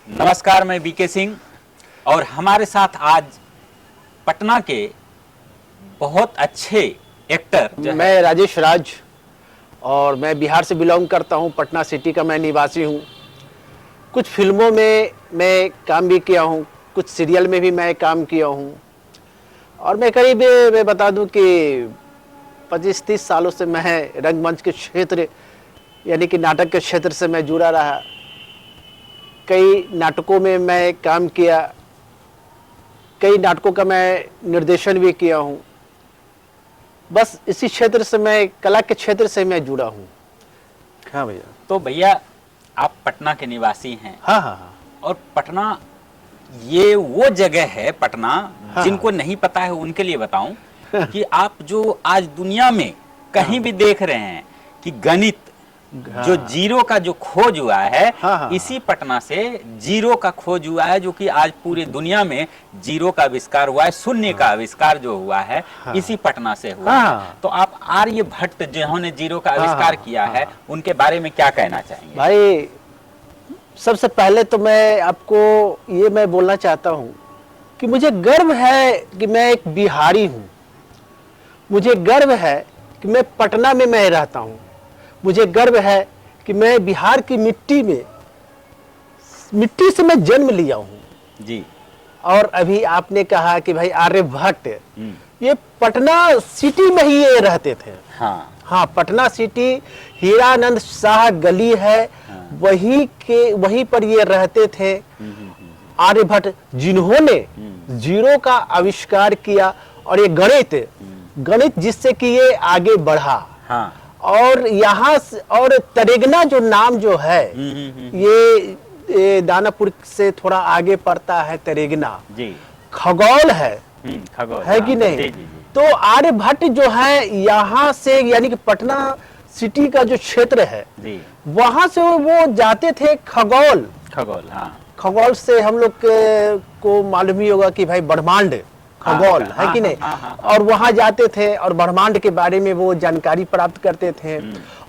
नमस्कार, मैं बीके सिंह और हमारे साथ आज पटना के बहुत अच्छे एक्टर मैं राजेश राज और मैं बिहार से बिलोंग करता हूं। पटना सिटी का मैं निवासी हूं। कुछ फिल्मों में मैं काम भी किया हूं, कुछ सीरियल में भी मैं काम किया हूं और मैं करीब मैं बता दूं कि 25-30 सालों से मैं रंगमंच के क्षेत्र यानी कि नाटक के क्षेत्र से मैं जुड़ा रहा। कई नाटकों में मैं काम किया, कई नाटकों का मैं निर्देशन भी किया हूं। बस इसी क्षेत्र से मैं कला के क्षेत्र से मैं जुड़ा हूं। हाँ भैया। तो भैया आप पटना के निवासी हैं। हाँ हाँ हाँ। और पटना ये वो जगह है, पटना हाँ, जिनको नहीं पता है उनके लिए बताऊं कि आप जो आज दुनिया में कहीं भी देख रहे हैं कि गणित जो जीरो का जो खोज हुआ है, हाँ, इसी पटना से जीरो का खोज हुआ है, जो कि आज पूरी दुनिया में जीरो का आविष्कार हुआ है, शून्य का आविष्कार जो हुआ है इसी पटना से हुआ है। तो आप आर्यभट्ट जिन्होंने जीरो का आविष्कार किया है उनके बारे में क्या कहना चाहेंगे? भाई, सबसे पहले तो मैं आपको ये मैं बोलना चाहता हूँ कि मुझे गर्व है कि मैं एक बिहारी हूँ। मुझे गर्व है कि मैं पटना में मैं रहता हूँ। मुझे गर्व है कि मैं बिहार की मिट्टी से मैं जन्म लिया हूँ जी। और अभी आपने कहा कि भाई आर्यभट्ट, ये पटना सिटी में ही ये रहते थे। हाँ, पटना सिटी हीरानंद शाह गली है, वहीं पर ये रहते थे आर्यभट्ट, जिन्होंने जीरो का आविष्कार किया। और ये गणित जिससे कि ये आगे बढ़ा। और यहाँ और तरेगना जो नाम जो है, ये दानापुर से थोड़ा आगे पड़ता है तरेगना जी। खगोल है, है कि नहीं? जी। तो आर्यभट्ट जो है यहाँ से यानी कि पटना सिटी का जो क्षेत्र है वहां से वो जाते थे खगोल। खगोल से हम लोग को मालूम ही होगा कि भाई ब्रह्मांड खगोल है कि नहीं? और वहां जाते थे और ब्रह्मांड के बारे में वो जानकारी प्राप्त करते थे।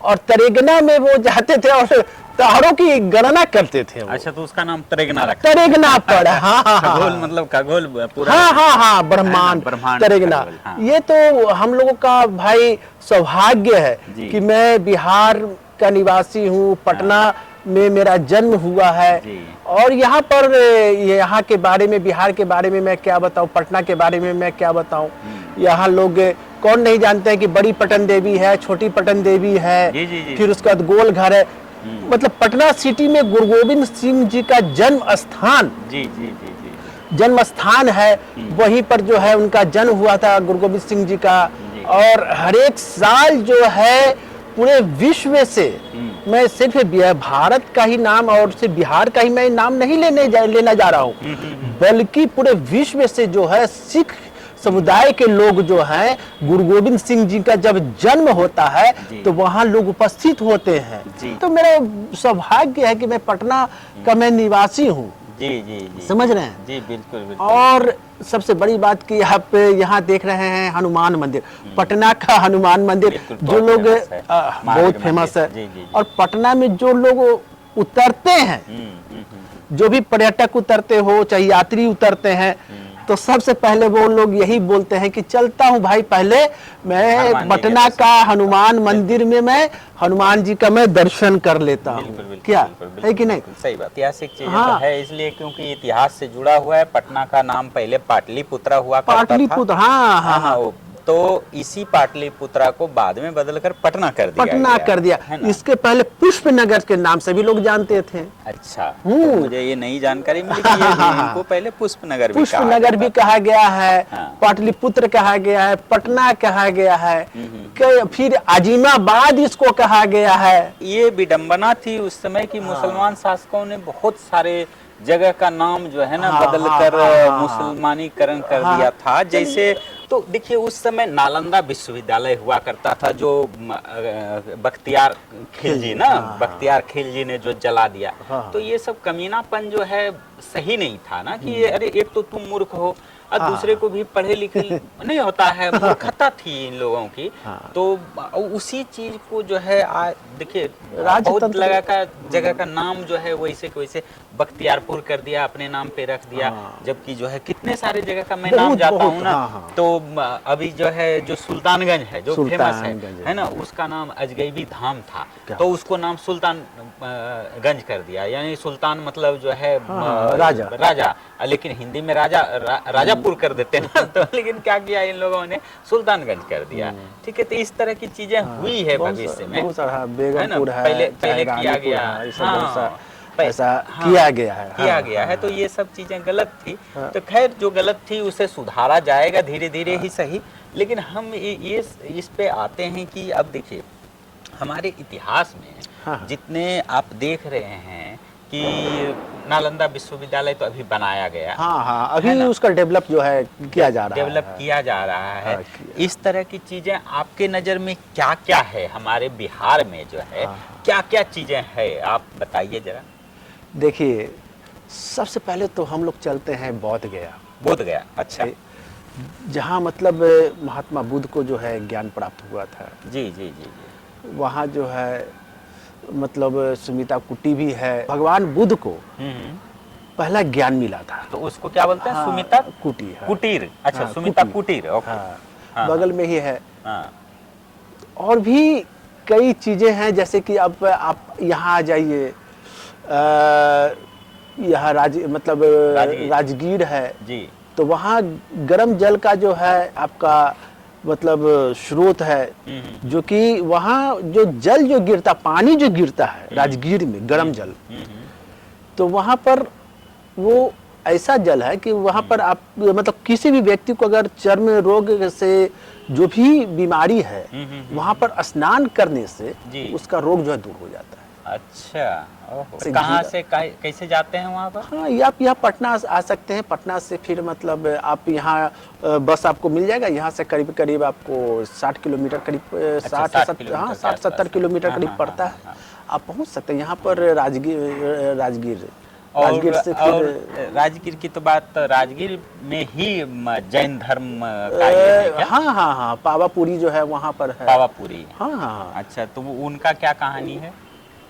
और तरेगना में वो जाते थे और तारों की गणना करते थे। अच्छा, तो उसका नाम तरेगना रखा? तरेगना पड़ा। खगोल मतलब खगोल पूरा। हाँ, ब्रह्मांड तरेगना। ये तो हम लोगों का भाई सौभाग्य है कि मैं बिहार का निवासी हूँ, पटना में मेरा जन्म हुआ है। और यहाँ पर यहाँ के बारे में, बिहार के बारे में मैं क्या बताऊँ, पटना के बारे में मैं क्या बताऊँ। यहाँ लोग कौन नहीं जानते हैं कि बड़ी पटन देवी है, छोटी पटन देवी है, फिर उसके बाद गोल घर है। मतलब पटना सिटी में गुरु गोविंद सिंह जी का जन्म स्थान है। वहीं पर जो है उनका जन्म हुआ था गुरु गोविंद सिंह जी का। और हर एक साल जो है पूरे विश्व से, मैं सिर्फ भारत का ही नाम और सिर्फ बिहार का ही मैं नाम नहीं लेना जा रहा हूँ, बल्कि पूरे विश्व से जो है सिख समुदाय के लोग जो हैं, गुरु गोविंद सिंह जी का जब जन्म होता है तो वहाँ लोग उपस्थित होते हैं। तो मेरा सौभाग्य है कि मैं पटना का मैं निवासी हूँ। जी, समझ रहे हैं? जी, बिल्कुल। और सबसे बड़ी बात कि आप यहाँ देख रहे हैं हनुमान मंदिर, पटना का हनुमान मंदिर जो लोग बहुत फेमस है। और पटना में जो लोग उतरते हैं, जो भी पर्यटक उतरते हो चाहे यात्री उतरते हैं, तो सबसे पहले वो लोग यही बोलते हैं कि चलता हूँ भाई, पहले मैं पटना का हनुमान मंदिर में मैं हनुमान जी का मैं दर्शन कर लेता हूँ। क्या है कि नहीं? सही बात, ऐतिहासिक चीज है इसलिए क्योंकि इतिहास से जुड़ा हुआ है। पटना का नाम पहले पाटलिपुत्रा हुआ करता था। पाटलिपुत्र, हाँ। तो इसी पाटलिपुत्रा को बाद में बदलकर पटना कर दिया। इसके पहले पुष्पनगर के नाम से भी लोग जानते थे। अच्छा, तो मुझे ये नई जानकारी मिली कि इनको पहले पुष्पनगर भी कहा गया है, पाटलिपुत्र कहा गया है, पटना कहा गया है, फिर अजीमाबाद इसको कहा गया है। ये विडंबना थी उस समय की मुसलमान शासकों ने बहुत सारे जगह का नाम जो है ना बदलकर मुसलमानीकरण कर दिया था। जैसे तो देखिए उस समय नालंदा विश्वविद्यालय हुआ करता था जो बख्तियार खिलजी ने जो जला दिया। तो ये सब कमीनापन जो है सही नहीं था ना कि अरे एक तो तुम मूर्ख हो और दूसरे को भी पढ़े लिखे नहीं होता है, मूर्खता थी इन लोगों की। तो उसी चीज को जो है देखिए बहुत जगह का नाम जो है वैसे बख्तियारपुर कर दिया, अपने नाम पे रख दिया। हाँ। जबकि जो है कितने सारे जगह का मैं नाम जाता हूँ ना, तो अभी जो है जो सुल्तानगंज है जो फेमस है ना, उसका नाम अजगैबी धाम था, तो उसको नाम सुल्तान गंज कर दिया, यानी सुल्तान मतलब जो है राजा राजा, लेकिन हिंदी में राजापुर कर देते हैं ना, तो लेकिन क्या किया इन लोगों ने, सुल्तानगंज कर दिया। ठीक है, तो इस तरह की चीजें हुई है भविष्य में, बेगमपुर है, पहले किया गया, ऐसा किया गया है, तो ये सब चीजें गलत थी। तो खैर जो गलत थी उसे सुधारा जाएगा धीरे धीरे ही सही। लेकिन हम ये इस पे आते हैं कि अब देखिए हमारे इतिहास में जितने आप देख रहे हैं कि नालंदा विश्वविद्यालय तो अभी बनाया गया, अभी उसका डेवलप जो है किया जा रहा है, डेवलप किया जा रहा है। इस तरह की चीजें आपके नजर में क्या क्या है, हमारे बिहार में जो है क्या क्या चीजें हैं, आप बताइए जरा। देखिए सबसे पहले तो हम लोग चलते हैं बोध गया। अच्छा, जहाँ मतलब महात्मा बुद्ध को जो है ज्ञान प्राप्त हुआ था। जी जी जी जी। वहाँ जो है मतलब सुमिता कुटी भी है। भगवान बुद्ध को पहला ज्ञान मिला था, तो उसको क्या बोलते हैं? सुमिता कुटी है। कुटीर। अच्छा, सुमिता कुटीर, ओके। बगल में ही है। और भी कई चीजें हैं, जैसे कि अब आप यहाँ आ जाइए, यहाँ मतलब राजगीर है जी, तो वहाँ गर्म जल का जो है आपका मतलब स्रोत है, जो कि वहाँ जो जल जो गिरता, पानी जो गिरता है राजगीर में गर्म जल, तो वहाँ पर वो ऐसा जल है कि वहाँ पर आप मतलब किसी भी व्यक्ति को अगर चर्म रोग से जो भी बीमारी है, वहाँ पर स्नान करने से उसका रोग जो है दूर हो जाता है। अच्छा, कहाँ से कैसे जाते हैं वहाँ पर? हाँ, आप यहाँ पटना आ सकते हैं। पटना से फिर मतलब आप यहाँ बस आपको मिल जाएगा। यहाँ से करीब करीब आपको 60 किलोमीटर करीब 60-70 किलोमीटर करीब पड़ता है। आप पहुँच सकते हैं यहाँ पर राजगीर से। फिर राजगीर की तो बात, राजगीर में ही जैन धर्म का ये है क्या? हाँ, पावापुरी जो है वहाँ पर है। पावापुरी, हाँ। अच्छा, तो उनका क्या कहानी है?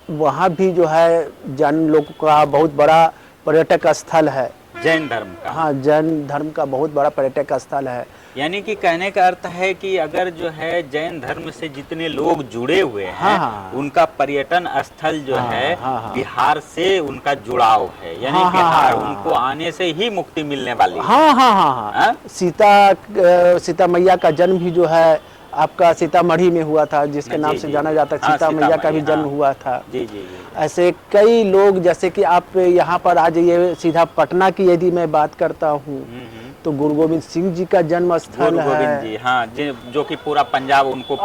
वहाँ भी जो है जैन लोगों का बहुत बड़ा पर्यटक स्थल है। जैन धर्म का? हाँ, जैन धर्म का बहुत बड़ा पर्यटक स्थल है। यानी कि कहने का अर्थ है कि अगर जो है जैन धर्म से जितने लोग जुड़े हुए हैं, उनका पर्यटन स्थल जो है बिहार से उनका जुड़ाव है, यानी बिहार उनको आने से ही मुक्ति मिलने वाली है। हाँ। सीता मैया का जन्म भी जो है आपका सीतामढ़ी में हुआ था, जिसके नाम से जाना जाता है। सीता मैया का भी जन्म हुआ था। जी। ऐसे कई लोग, जैसे कि आप यहाँ पर आ जाइए सीधा पटना की यदि मैं बात करता हूँ तो गुरु गोविंद सिंह जी का जन्म स्थल है। जी, हाँ, जो कि पूरा पंजाब उनको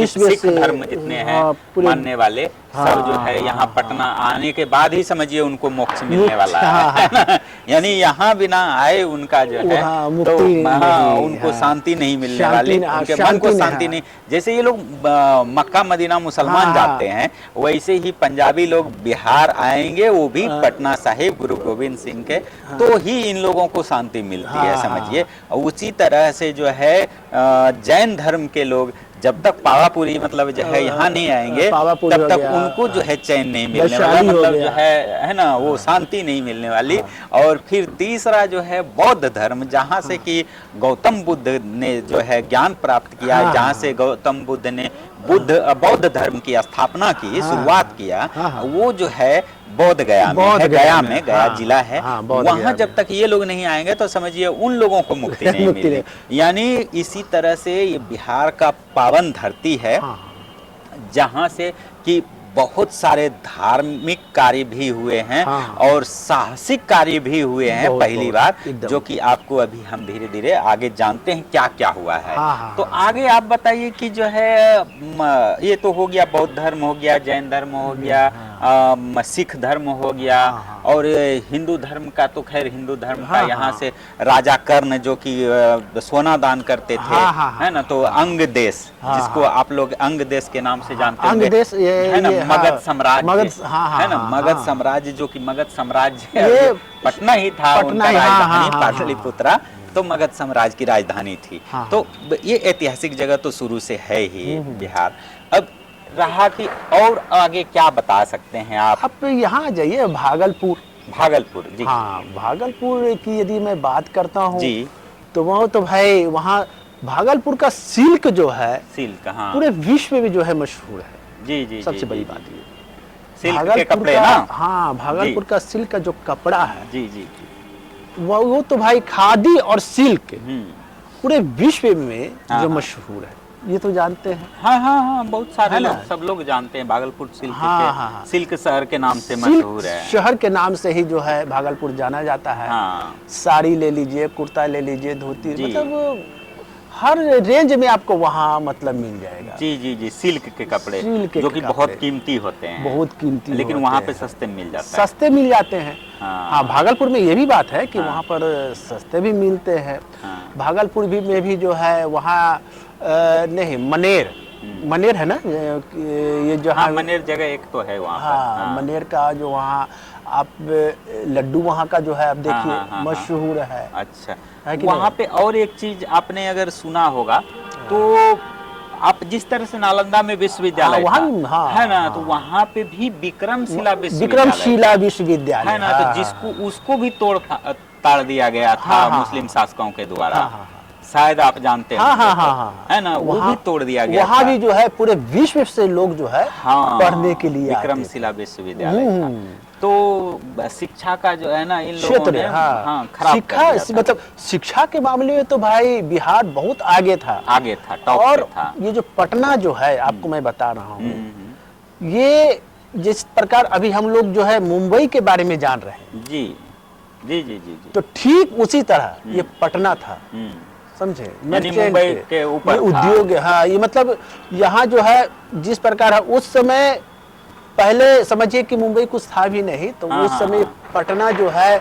सिख धर्म जितने हैं मानने वाले सब जो है यहाँ पटना आने के बाद ही समझिए उनको मोक्ष मिलने वाला है। यानी यहाँ बिना आए उनका जो है तो उनको शांति नहीं मिलने वाली, उनके मन को शांति नहीं। जैसे ये लोग मक्का मदीना मुसलमान जाते हैं, वैसे ही पंजाबी लोग बिहार आएंगे, वो भी पटना साहिब गुरु गोविंद सिंह के, तो ही इन लोगों को शांति मिलती है, समझिए। उसी तरह से जो है जैन धर्म के लोग जब तक पावापुरी मतलब जो है यहाँ नहीं आएंगे, तब तक उनको जो है चैन नहीं मिलने वाला, मतलब जो है ना, वो शांति नहीं मिलने वाली। और फिर तीसरा जो है बौद्ध धर्म, जहाँ से कि गौतम बुद्ध ने जो है ज्ञान प्राप्त किया, जहाँ से गौतम बुद्ध ने बौद्ध धर्म की स्थापना की, शुरुआत किया, वो जो है बोध गया में, गया जिला है। वहाँ जब तक ये लोग नहीं आएंगे तो समझिए उन लोगों को मुक्ति नहीं मिलेगी। यानी इसी तरह से ये बिहार का पावन धरती है, जहाँ से कि बहुत सारे धार्मिक कार्य भी हुए हैं और साहसिक कार्य भी हुए हैं पहली बार, जो कि आपको अभी हम धीरे धीरे आगे जानते हैं क्या क्या हुआ है। तो आगे आप बताइए कि जो है ये तो हो गया बौद्ध धर्म हो गया, जैन धर्म हो गया, सिख धर्म हो गया, और हिंदू धर्म का तो खैर हिंदू धर्म का यहाँ से राजा कर्ण जो कि सोना दान करते थे, है ना, तो अंग देश, जिसको आप लोग अंग देश के नाम से जानते होंगे, है ना, मगध साम्राज्य, है ना, मगध साम्राज्य, जो कि मगध साम्राज्य पटना ही था, उनका राजधानी पाटलिपुत्रा, तो मगध साम्राज्य की राजधानी थी। तो ये ऐतिहासिक जगह तो शुरू से है ही बिहार। अब रहा कि और आगे क्या बता सकते हैं आप यहाँ आ जाइए भागलपुर। भागलपुर जी। हाँ, भागलपुर की यदि मैं बात करता हूँ जी, तो वो तो भाई वहाँ भागलपुर का सिल्क जो है सिल्क, हाँ पूरे विश्व में जो है मशहूर है। जी जी, सबसे बड़ी जी, बात जी, ये सिल्क के कपड़े ना। हाँ, भागलपुर का सिल्क का जो कपड़ा है जी जी, वो तो भाई खादी और सिल्क हम्म, पूरे विश्व में हाँ, जो हाँ। मशहूर है, ये तो जानते हैं। हाँ हाँ हाँ, बहुत सारे है ना? लोग, सब लोग जानते हैं भागलपुर सिल्क हाँ, के, हाँ, हाँ। सिल्क शहर के नाम से सिल्क मशहूर है। शहर के नाम से ही जो है भागलपुर जाना जाता है। हाँ साड़ी ले लीजिए, कुर्ता ले लीजिए, धोती, जी। मतलब हर रेंज में आपको वहाँ मतलब मिल जाएगा। जी जी जी, सिल्क के कपड़े सिल्क के जो कि कपड़े। बहुत कीमती होते हैं, बहुत कीमती लेकिन होते वहाँ पे हैं। सस्ते मिल जाता है। सस्ते मिल जाते हैं। हाँ। हाँ, भागलपुर में ये भी बात है कि हाँ। वहाँ पर सस्ते भी मिलते हैं। हाँ। भागलपुर भी में भी जो है वहाँ नहीं, मनेर, मनेर है ना, ये जो हाँ, मनेर जगह एक तो है वहाँ पर। हाँ, हाँ। मनेर का जो वहाँ आप लड्डू वहाँ का जो है आप देखिए हाँ, हाँ, मशहूर है। अच्छा, है कि वहाँ नहीं? पे और एक चीज आपने अगर सुना होगा तो आप जिस तरह से नालंदा में विश्वविद्यालय हाँ, वहाँ था, भी, हाँ, है ना, हाँ। तो वहाँ पे भी विक्रमशिला विक्रमशिला विश्वविद्यालय है ना, हाँ, तो जिसको उसको भी ताड़ दिया गया था हाँ, हाँ, मुस्लिम शासकों के द्वारा। हाँ, हाँ, शायद आप जानते हैं। हाँ, हाँ, हाँ, हाँ, है ना, वो वहाँ- भी तोड़ दिया गया वहाँ था। भी जो है पूरे विश्व से लोग जो है हाँ, पढ़ने के लिए आते थे। विक्रमशिला विश्वविद्यालय था। हम्म। तो शिक्षा का जो है ना इन लोगों क्षेत्र ने हाँ, खराब कर शिक्षा दिया था। मतलब शिक्षा के मामले में तो भाई बिहार बहुत आगे था। आगे था, टॉप और पे था। ये जो पटना जो है आपको मैं बता रहा हूँ, हम्म। ये जिस प्रकार अभी हम लोग जो है मुंबई के बारे में जान रहे हैं, जी जी जी जी जी। तो ठीक उसी तरह ये पटना था, हम्म। समझे, यानी मर्चेंट मुंबई के ऊपर ये था। उद्योग, हाँ, ये मतलब यहाँ जो है जिस प्रकार है उस समय, पहले समझिए कि मुंबई कुछ था भी नहीं, तो हाँ, उस हाँ, समय हाँ। पटना जो है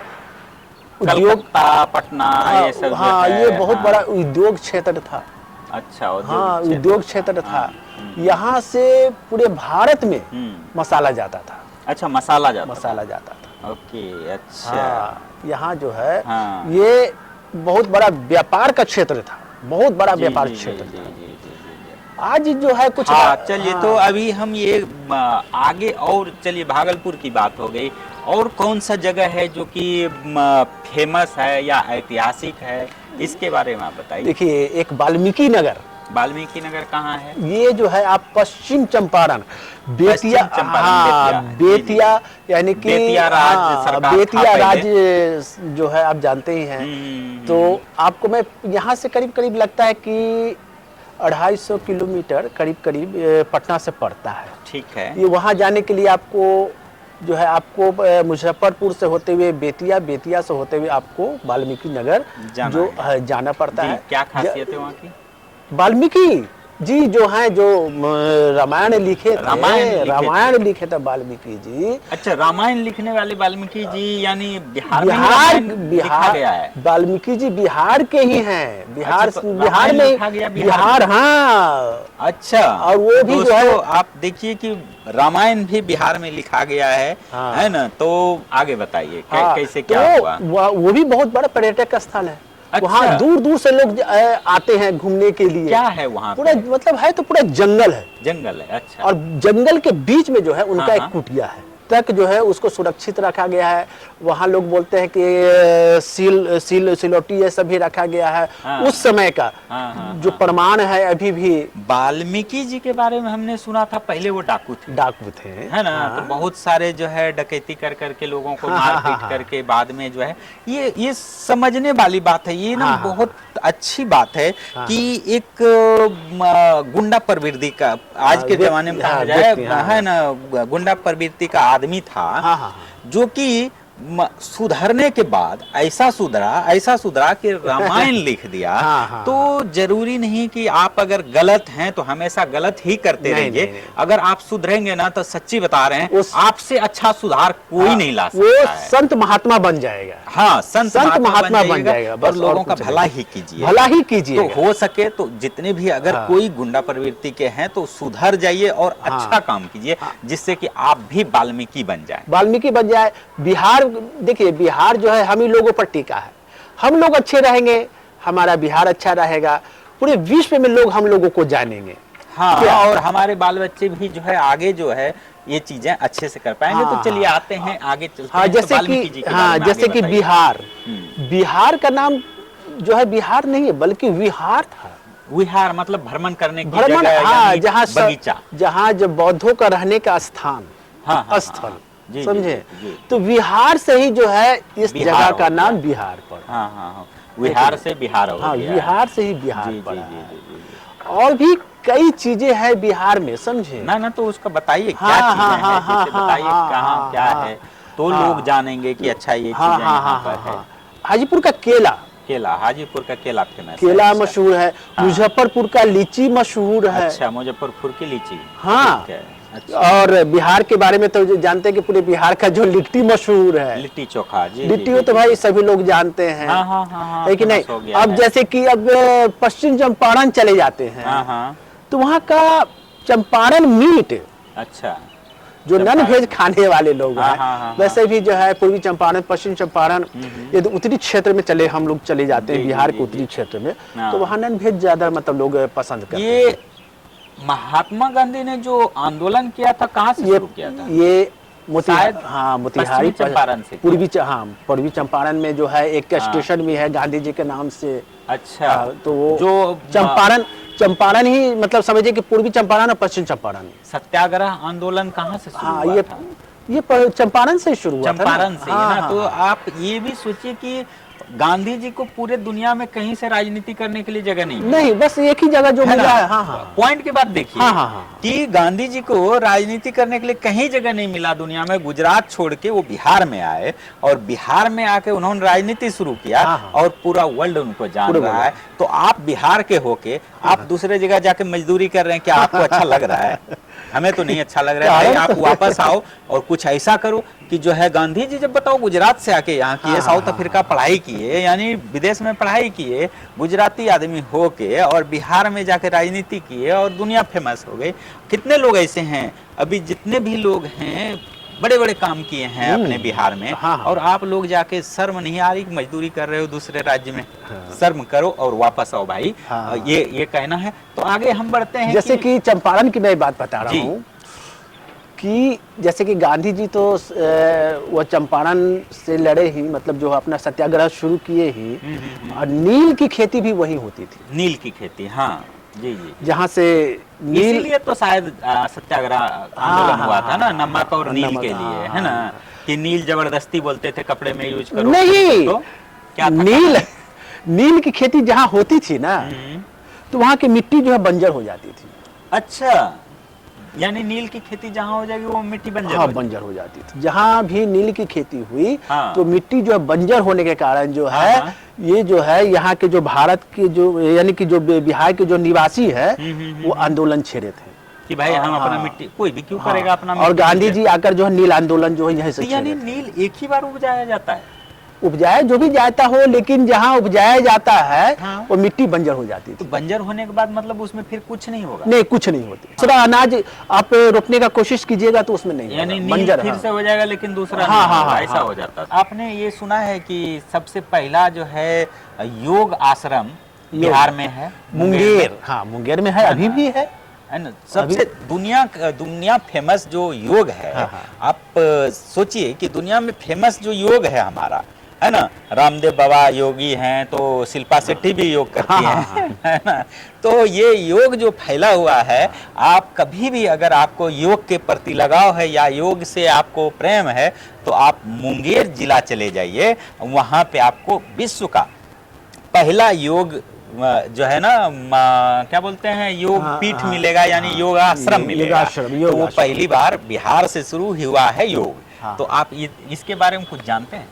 उद्योग, कलकत्ता, पटना, ये सब जो हाँ, है, ये बहुत हाँ। बड़ा उद्योग क्षेत्र था। अच्छा, हाँ, क्षेत्र। उद्योग क्षेत्र था। हाँ, यहाँ से पूरे भारत में मसाला जाता था, अच्छा, मसाला जाता मसाला जाता था। था। ओके, अच्छा। हाँ, यहाँ जो है हाँ। ये बहुत बड़ा व्यापार का क्षेत्र था, बहुत बड़ा जी, व्यापार जी, जी, क्षेत्र जी, था। जी, जी, जी। आज जो है कुछ हाँ, चलिए, हाँ, तो अभी हम ये आगे और चलिए, भागलपुर की बात हो गई, और कौन सा जगह है जो कि फेमस है या ऐतिहासिक है, इसके बारे में आप बताइए। देखिए, एक वाल्मीकि नगर, वाल्मीकि नगर कहाँ है? ये जो है आप पश्चिम चंपारण, बेतिया, पश्चिम चंपारण, हाँ, बेतिया, यानी कि बेतिया राज हाँ, सरकार था बेतिया पहले। राज्य जो है आप जानते ही हैं। तो आपको मैं यहाँ से करीब करीब लगता है कि 250 किलोमीटर करीब करीब पटना से पड़ता है। ठीक है। ये वहाँ जाने के लिए आपको जो है आपको मुजफ्फरपुर से होते हुए बेतिया, बेतिया से होते हुए आपको वाल्मीकि नगर जो जाना पड़ता जी, है। क्या खासियत है वहाँ की? वाल्मीकि जी जो हैं, जो रामायण लिखे थे, रामायण लिखे थे वाल्मीकि जी। अच्छा, रामायण लिखने वाले वाल्मीकि जी, यानी बिहार में लिखा गया है। वाल्मीकि जी बिहार के ही हैं, बिहार, अच्छा, बिहार में लिखा गया बिहार, हाँ। अच्छा, और वो भी जो है, आप देखिए कि रामायण भी बिहार में लिखा गया हाँ। है ना, तो आगे बताइए हाँ, कैसे तो क्या हुआ? वो भी बहुत बड़ा पर्यटक स्थल है। अच्छा। वहाँ दूर दूर से लोग आते हैं घूमने के लिए। क्या है वहाँ पूरा पे? मतलब है तो पूरा जंगल है, जंगल है। अच्छा। और जंगल के बीच में जो है उनका हाँ, एक हाँ। कुटिया है, तक जो है उसको सुरक्षित रखा गया है। वहाँ लोग बोलते हैं कि सिलोटी ये सब भी रखा गया है। हाँ। उस समय का जो प्रमाण है अभी भी। वाल्मीकि जी के बारे में हमने सुना था, पहले वो डाकू थे, डाकू थे, है ना। हाँ। तो बहुत सारे जो है डकैती कर करके लोगों को हाँ, मार हाँ, पीट हाँ, करके बाद में जो है, ये समझने वाली बात है, ये ना हाँ, हाँ, बहुत अच्छी बात है हाँ, कि एक गुंडा प्रवृत्ति का आज के जमाने में कहा जाए, है ना, गुंडा प्रवृत्ति का आदमी था, हाँ, जो कि सुधरने के बाद ऐसा सुधरा कि रामायण लिख दिया। हाँ। तो जरूरी नहीं कि आप अगर गलत हैं तो हमेशा गलत ही करते रहिए। नहीं। अगर आप सुधरेंगे ना, तो सच्ची बता रहे हैं, आपसे अच्छा सुधार कोई नहीं ला सकता वो है। संत महात्मा बन जाएगा। हाँ, संत महात्मा बन जाएगा। बस, और लोगों का कुछ भला नहीं। ही कीजिए, भला ही कीजिए। तो हो सके तो जितने भी अगर कोई गुंडा प्रवृत्ति के हैं तो सुधर जाइए और अच्छा काम कीजिए, जिससे कि आप भी वाल्मीकि बन जाए। वाल्मीकि बन जाए। बिहार, देखिए बिहार जो है हम ही लोगों पर टिका है। हम लोग अच्छे रहेंगे, हमारा बिहार अच्छा रहेगा, पूरे विश्व में लोग हम लोगों को जानेंगे। हाँ, और हमारे बाल बच्चे भी जो है आगे जो है ये चीजें अच्छे से कर पाएंगे। तो चलिए आते हैं आगे चलते हैं। जैसे कि जैसे कि बिहार, बिहार का नाम जो है बिहार नहीं है बल्कि विहार था। विहार मतलब भ्रमण करने की भ्रमण, जगह, हाँ, जहाँ बगीचा, जहाँ जब बौद्धों का रहने का स्थान, स्थल, समझे। तो बिहार से ही जो है इस जगह का नाम बिहार पड़ा। हाँ, विहार से बिहार हो गया। बिहार से ही बिहार पड़ा। और भी कई चीजें हैं बिहार में, समझे ना तो उसका बताइए क्या चीजें हैं, जैसे बताइए कहाँ क्या है, तो लोग जानेंगे कि अच्छा ये चीजें यहाँ पर है। हाजीपुर का केला, हाजीपुर का केला फेमस, केला मशहूर है। मुजफ्फरपुर का लीची मशहूर है। अच्छा, मुजफ्फरपुर की लीची, हाँ। अच्छा। और बिहार के बारे में तो जानते हैं कि पूरे बिहार का जो लिट्टी मशहूर है, लिट्टी चोखा, लिट्टी तो भाई सभी लोग जानते हैं, है कि नहीं। अब जैसे कि अब पश्चिम चंपारण चले जाते हैं, तो वहाँ का चंपारण मीट, अच्छा, जो नॉन वेज खाने वाले लोग हैं, वैसे भी जो है पूर्वी चंपारण, पश्चिम चंपारण, ये उत्तरी क्षेत्र में हम लोग चले जाते हैं, बिहार के उत्तरी क्षेत्र में, तो वहाँ नॉन वेज ज्यादा मतलब लोग पसंद करते हैं। ये महात्मा गांधी ने जो आंदोलन किया था कहाँ से शुरू किया था? ये मोतिहारी चंपारण से, पूर्वी चंपारण में जो है एक स्टेशन भी है गांधी जी के नाम से। अच्छा, तो वो जो चंपारण ही मतलब समझिए कि पूर्वी चंपारण और पश्चिम चंपारण। सत्याग्रह आंदोलन कहाँ से शुरू हुआ था? ये चंपारण से शुरू हुआ था, चंपारण से ना। तो आप ये भी सोचिए कि गांधी जी को पूरे दुनिया में कहीं से राजनीति करने के लिए जगह नहीं, बस एक ही जगह जो मिला है। पॉइंट की बात देखिए कि गांधी जी को राजनीति करने के लिए कहीं जगह नहीं मिला दुनिया में। गुजरात छोड़ के वो बिहार में आए और बिहार में आके उन्होंने राजनीति शुरू किया और पूरा वर्ल्ड उनको जान रहा है। तो आप बिहार के होके आप दूसरे जगह जाके मजदूरी कर रहे हैं, क्या आपको अच्छा लग रहा है? हमें तो नहीं अच्छा लग रहा है। आप वापस आओ और कुछ ऐसा करो कि जो है गांधी जी जब बताओ गुजरात से आके यहाँ किए, साउथ अफ्रीका पढ़ाई किए, यानी विदेश में पढ़ाई किए, गुजराती आदमी होके और बिहार में जाके राजनीति किए और दुनिया फेमस हो गई। कितने लोग ऐसे हैं, अभी जितने भी लोग हैं बड़े बड़े काम किए हैं अपने बिहार में, और आप लोग जाके शर्म नहीं आ रही मजदूरी कर रहे हो दूसरे राज्य में? शर्म करो और वापस आओ भाई। ये कहना है। तो आगे हम बढ़ते हैं। जैसे कि चंपारण की मैं बात बता रहा हूँ कि जैसे कि गांधी जी तो वो चंपारण से लड़े ही, मतलब जो अपना सत्याग्रह शुरू किए ही, और नील की खेती भी वही होती थी। नील की खेती, हाँ जी, जहाँ से नील, इसीलिए तो शायद सत्याग्रह आंदोलन हुआ था ना, नमक और नील के लिए, है ना, कि नील जबरदस्ती बोलते थे कपड़े में यूज करो। नहीं, तो क्या नील की खेती जहाँ होती थी ना, तो वहाँ की मिट्टी जो है बंजर हो जाती थी। अच्छा, यानी नील की खेती जहाँ हो जाएगी वो मिट्टी बंजर हो जाती थी। जहाँ भी नील की खेती हुई तो मिट्टी जो है बंजर होने के कारण जो है ये जो है यहाँ के जो भारत के जो यानी कि जो बिहार के जो निवासी है वो आंदोलन छेड़े थे कि भाई हम अपना मिट्टी, कोई भी क्यों करेगा अपना मिट्टी। और गांधी जी आकर जो है नील आंदोलन जो है यही से, यानी नील एक ही बार उपजाया जाता है? उपजाया जो भी जाता हो, लेकिन जहाँ उपजाया जाता है वो मिट्टी बंजर हो जाती है। तो बंजर होने के बाद मतलब उसमें फिर कुछ नहीं होगा? नहीं, कुछ नहीं होती। दूसरा अनाज आप रोपने का कोशिश कीजिएगा तो उसमें नहीं, यानी बंजर फिर से हो जाएगा, लेकिन दूसरा ऐसा हो जाता है। आपने ये सुना है कि सबसे पहला जो है योग आश्रम बिहार में है, मुंगेर। मुंगेर में है, अभी भी है ना। सबसे दुनिया फेमस जो योग है, आप सोचिए कि दुनिया में फेमस जो योग है हमारा, है ना, रामदेव बाबा योगी हैं, तो शिल्पा शेट्टी भी योग करती हैं, है ना। तो ये योग जो फैला हुआ है, आप कभी भी अगर आपको योग के प्रति लगाव है या योग से आपको प्रेम है तो आप मुंगेर जिला चले जाइए। वहाँ पे आपको विश्व का पहला योग जो है ना, क्या बोलते हैं, योग पीठ मिलेगा, यानी योग आश्रम मिलेगा। तो वो पहली बार बिहार से शुरू हुआ है योग। तो आप इसके बारे में कुछ जानते हैं?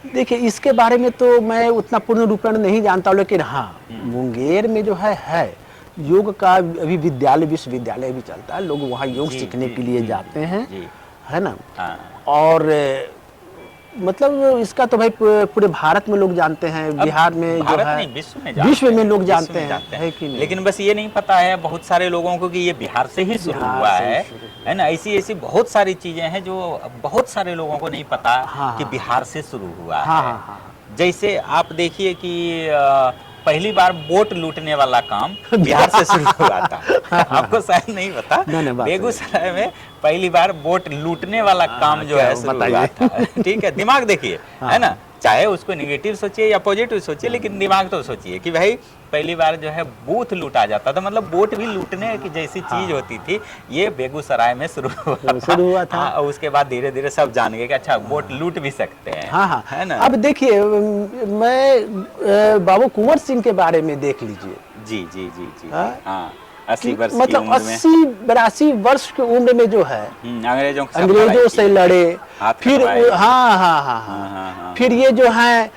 देखिए, इसके बारे में तो मैं उतना पूर्ण रूपेण नहीं जानता हूँ, लेकिन हाँ, मुंगेर में जो है योग का अभी विद्यालय, विश्वविद्यालय भी चलता है। लोग वहाँ योग सीखने के लिए जाते हैं, है ना। और मतलब इसका तो भाई पूरे भारत में लोग जानते हैं, बिहार में जो है विश्व में लोग जानते हैं कि नहीं। लेकिन बस ये नहीं पता है बहुत सारे लोगों को कि ये बिहार से ही शुरू हुआ है ना। ऐसी बहुत सारी चीजें हैं जो बहुत सारे लोगों को नहीं पता कि बिहार से शुरू हुआ है। जैसे आप देखिए कि पहली बार बोट लूटने वाला काम बिहार से शुरू हुआ था। आपको शायद नहीं पता, बेगूसराय में पहली बार बोट लूटने वाला काम जो है शुरू हुआ था। ठीक है, दिमाग देखिए, है ना, चाहे उसको निगेटिव सोचिए या पॉजिटिव सोचिए, लेकिन दिमाग तो सोचिए कि भाई पहली बार जो है बूथ लूटा जाता था, मतलब बोट भी लूटने की जैसी चीज होती थी, ये बेगूसराय में शुरू हुआ था। और उसके बाद धीरे धीरे सब जान गए कि अच्छा बोट लूट भी सकते हैं। हाँ, है ना। अब देखिए, मैं बाबू कुंवर सिंह के बारे में देख लीजिए। जी जी जी जी, हाँ, 80 वर्ष मतलब 80-82 वर्ष की उम्र में जो है अंग्रेजों से लड़े, फिर हाँ, फिर ये जो है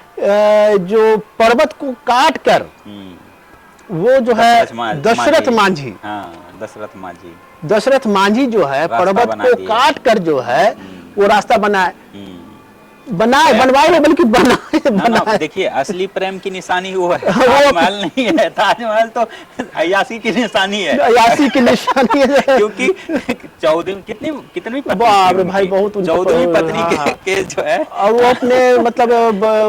जो पर्वत को काट कर वो जो है दशरथ मांझी, दशरथ मांझी जो है पर्वत को काट कर जो है वो रास्ता बनवाए बल्कि बनाए। देखिए असली प्रेम की निशानी वो है, ताजमहल नहीं है। ताजमहल तो अय्यासी की निशानी है, अय्यासी की निशानी है। क्योंकि 14 कितनी बाप रे भाई, बहुत 14वीं पत्नी के जो है, और वो अपने मतलब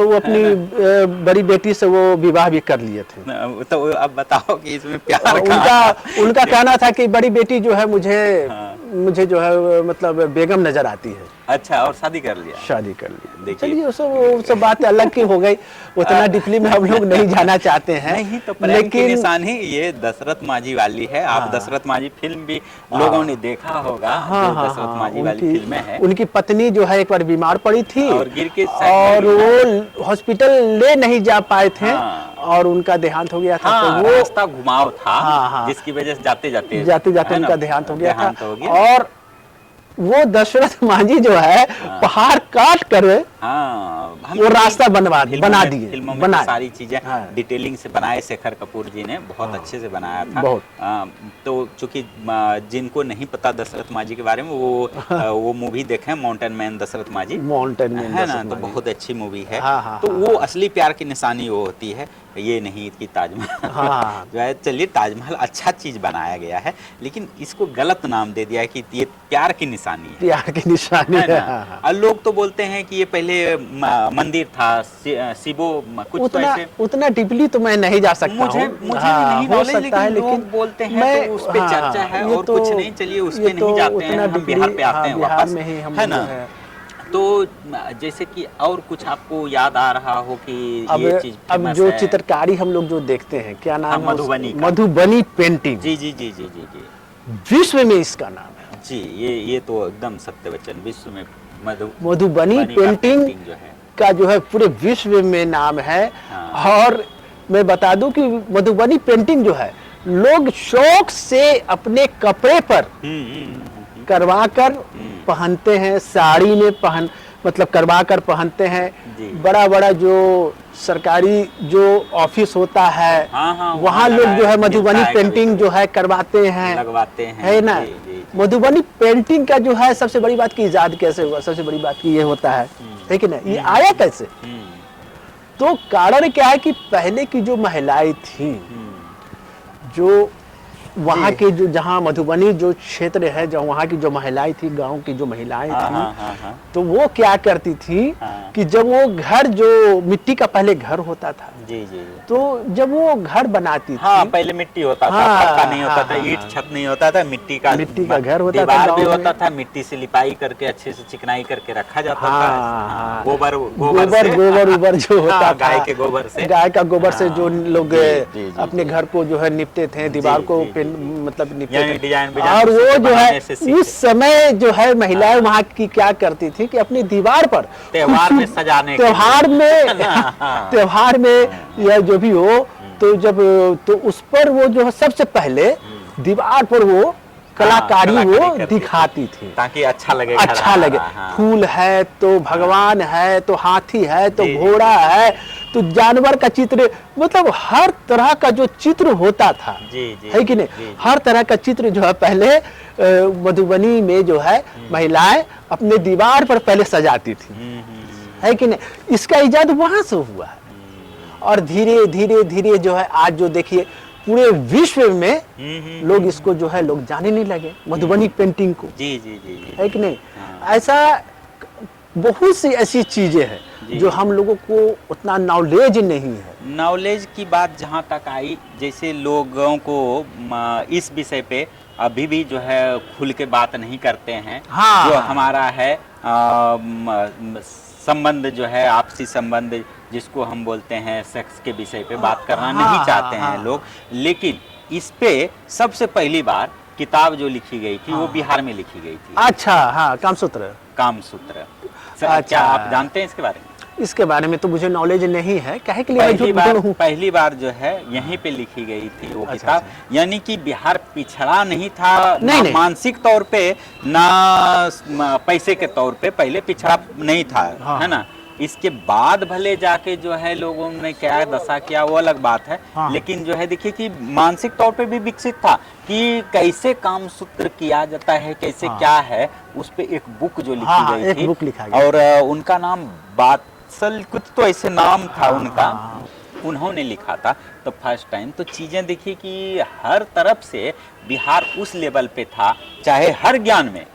वो अपनी बड़ी बेटी से वो विवाह भी कर लिए थे। तो अब बताओ कि इसमें प्यार उनका कहना था कि बड़ी बेटी जो है मुझे जो है मतलब बेगम नजर आती है। अच्छा, और शादी कर लिया। चलिए वो सब बात अलग की हो गई, उतना डीपली में हम लोग नहीं जाना चाहते हैं। नहीं, तो प्रेम की निशानी ये दशरथ मांझी वाली है। आप दशरथ मांझी फिल्म भी लोगों ने देखा होगा। दशरथ मांझी वाली फिल्में हैं। उनकी पत्नी जो है एक बार बीमार पड़ी थी और गिर के और वो हॉस्पिटल ले नहीं जा पाए थे और उनका देहांत हो गया था। तो वो रास्ता घुमाव था जिसकी वजह से जाते जाते उनका देहांत हो गया था। और वो दशरथ मांझी जो है पहाड़ काट कर वो रास्ता बना दिए। फिल्मों में सारी चीजें डिटेलिंग से बनाए शेखर कपूर जी ने, बहुत अच्छे से बनाया था। तो चूंकि जिनको नहीं पता दशरथ मांझी के बारे में, वो मूवी देखें, माउंटेन मैन दशरथ मांझी, है ना, तो बहुत अच्छी मूवी है। तो वो असली प्यार की निशानी वो होती है, ये नहीं कि ताजमहल जो है। चलिए, ताजमहल अच्छा चीज बनाया गया है, लेकिन इसको गलत नाम दे दिया है कि ये प्यार की निशानी है। प्यार की निशानी है। और लोग तो बोलते हैं कि ये पहले मंदिर था, शिवो कुछ उतना डीपली तो मैं नहीं जा सकता। मुझे नहीं नॉलेज, लेकिन लोग बोलते हैं तो उस पे चर्चा है और कुछ नहीं। चलिए उस पे नहीं जाते हैं, हम बिहार पे आते हैं वापस, है ना। तो जैसे कि और कुछ आपको याद आ रहा हो कि ये चीज अब जो चित्रकारी हम लोग जो देखते हैं, क्या नाम है? मधुबनी पेंटिंग। जी जी जी जी जी जी, विश्व में इसका नाम है। जी, ये तो एकदम सत्य वचन, विश्व में मधुबनी पेंटिंग जो है का जो है पूरे विश्व में नाम है। और मैं बता दूं कि मधुबनी पेंटिंग जो है लोग शौक से अपने कपड़े पर करवा कर पहनते हैं, साड़ी में मतलब करवा कर पहनते हैं। बड़ा बड़ा जो सरकारी जो ऑफिस होता है वहाँ लोग जो है मधुबनी पेंटिंग जो है करवाते हैं, लगवाते हैं, है ना। मधुबनी पेंटिंग का जो है सबसे बड़ी बात की इजाद कैसे हुआ, सबसे बड़ी बात की ये होता है कि नहीं, ये आया कैसे? तो कारण क्या है कि पहले की जो महिलाएं थी, जो वहाँ के जो जहाँ मधुबनी जो क्षेत्र है, जो वहाँ की जो महिलाएं थी, गांव की जो महिलाएं थी, तो वो क्या करती थी कि जब वो घर जो मिट्टी का पहले घर होता था, जी जी, तो जब वो घर बनाती थी, पहले मिट्टी होता था, पक्का नहीं होता था, ईंट छत नहीं होता था, मिट्टी का घर होता था, दीवार भी होता था, मिट्टी से लिपाई करके अच्छे से चिकनाई करके रखा जाता था। गोबर जो होता था, गाय के गोबर से, गाय का गोबर से जो लोग अपने घर को जो है निपते थे, दीवार को मतलब निपटे। और वो जो है उस समय जो है महिलाएं वहाँ की क्या करती थी कि अपनी दीवार पर त्योहार में सजाने, त्योहार में या जो भी हो, तो जब तो उस पर वो जो है सबसे पहले दीवार पर वो कलाकारी वो दिखाती थी ताकि अच्छा लगे, फूल है तो भगवान है, तो हाथी है, तो घोड़ा है, तो जानवर का चित्र, मतलब हर तरह का जो चित्र होता था, है कि नहीं, हर तरह का चित्र जो है पहले मधुबनी में जो है महिलाएं अपने दीवार पर पहले सजाती थी, है कि नहीं। इसका इजाद वहां से हुआ है और धीरे धीरे धीरे जो है आज जो देखिए पूरे विश्व में लोग इसको जो है लोग जाने नहीं लगे, मधुबनी पेंटिंग को, जी जी जी, है कि नहीं। ऐसा बहुत सी ऐसी चीजें हैं जो हम लोगों को उतना नॉलेज नहीं है। नॉलेज की बात जहाँ तक आई, जैसे लोगों को इस विषय पे अभी भी जो है खुल के बात नहीं करते हैं। हाँ, जो हमारा है संबंध जो है, आपसी संबंध जिसको हम बोलते हैं, सेक्स के विषय पे बात करना नहीं चाहते हैं लोग। लेकिन इस पे सबसे पहली बार किताब जो लिखी गई थी वो बिहार में लिखी गई थी। अच्छा, हाँ, कामसूत्र। कामसूत्र। अच्छा, क्या आप जानते हैं इसके बारे में? इसके बारे में तो मुझे नॉलेज नहीं है, काहे के लिए मैं झूठ बोलूं हूं। पहली बार जो है यहीं पे लिखी गई थी वो किताब। यानी कि बिहार पिछड़ा नहीं था, ना मानसिक तौर पे ना पैसे के तौर पे पहले पिछड़ा नहीं था, है ना। इसके बाद भले जाके जो है लोगों ने क्या दशा किया वो अलग बात है। लेकिन जो है देखिए कि मानसिक तौर पे भी विकसित था कि कैसे कामसूत्र किया जाता है, कैसे क्या है, उस पे एक बुक जो लिखी गई थी। बुक लिखा गया। और उनका नाम बात्सल कुछ तो ऐसे नाम था उनका, उन्होंने लिखा था। तो फर्स्ट टाइम तो चीजें देखिए कि हर तरफ से बिहार उस लेवल पे था, चाहे हर ज्ञान में,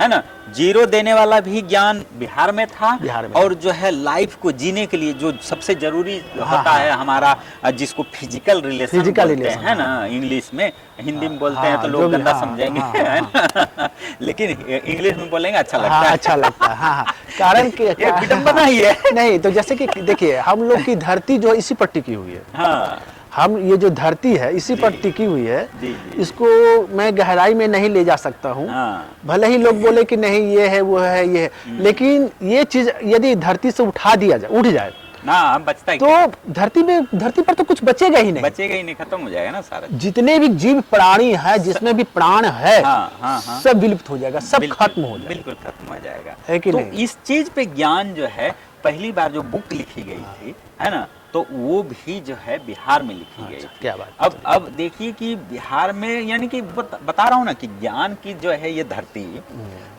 है ना। जीरो देने वाला भी ज्ञान बिहार में था। और जो है लाइफ को जीने के लिए जो सबसे जरूरी होता है हमारा, जिसको फिजिकल रिलेशन बोलते हैं, है ना, इंग्लिश में। हिंदी में बोलते हैं तो लोग गंदा समझेंगे, है ना। लेकिन इंग्लिश में बोलेंगे अच्छा लगता है। अच्छा लगता है। कारण कि विडंबना ही है। नहीं तो जैसे कि देखिए, हम लोग की धरती जो इसी पर टिकी हुई है। हम ये जो धरती है इसी पर टिकी हुई है। इसको मैं गहराई में नहीं ले जा सकता हूँ। भले ही लोग बोले कि नहीं ये है वो है ये है, लेकिन ये चीज यदि धरती से उठा दिया जाए, उठ जाए ना, बचता तो धरती पर तो कुछ बचेगा ही नहीं। बचेगा ही नहीं, खत्म हो जाएगा ना सारा। जितने भी जीव प्राणी है, जिसमें भी प्राण है, सब विलुप्त हो जाएगा, सब खत्म हो जाएगा, बिल्कुल खत्म हो जाएगा। है कि नहीं? तो इस चीज पे ज्ञान जो है पहली बार जो बुक लिखी गई थी, है ना, तो वो भी जो है बिहार में लिखी गई। क्या बात। अब देखिए कि बिहार में, यानी कि बता रहा हूँ ना कि ज्ञान की जो है ये धरती,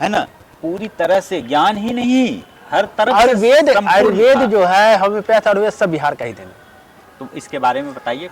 है ना, पूरी तरह से ज्ञान ही नहीं, हर तरफ आयुर्वेद जो है, होम्योपैथ, आयुर्वेद सब बिहार का ही देना। तो इसके बारे में बताइए।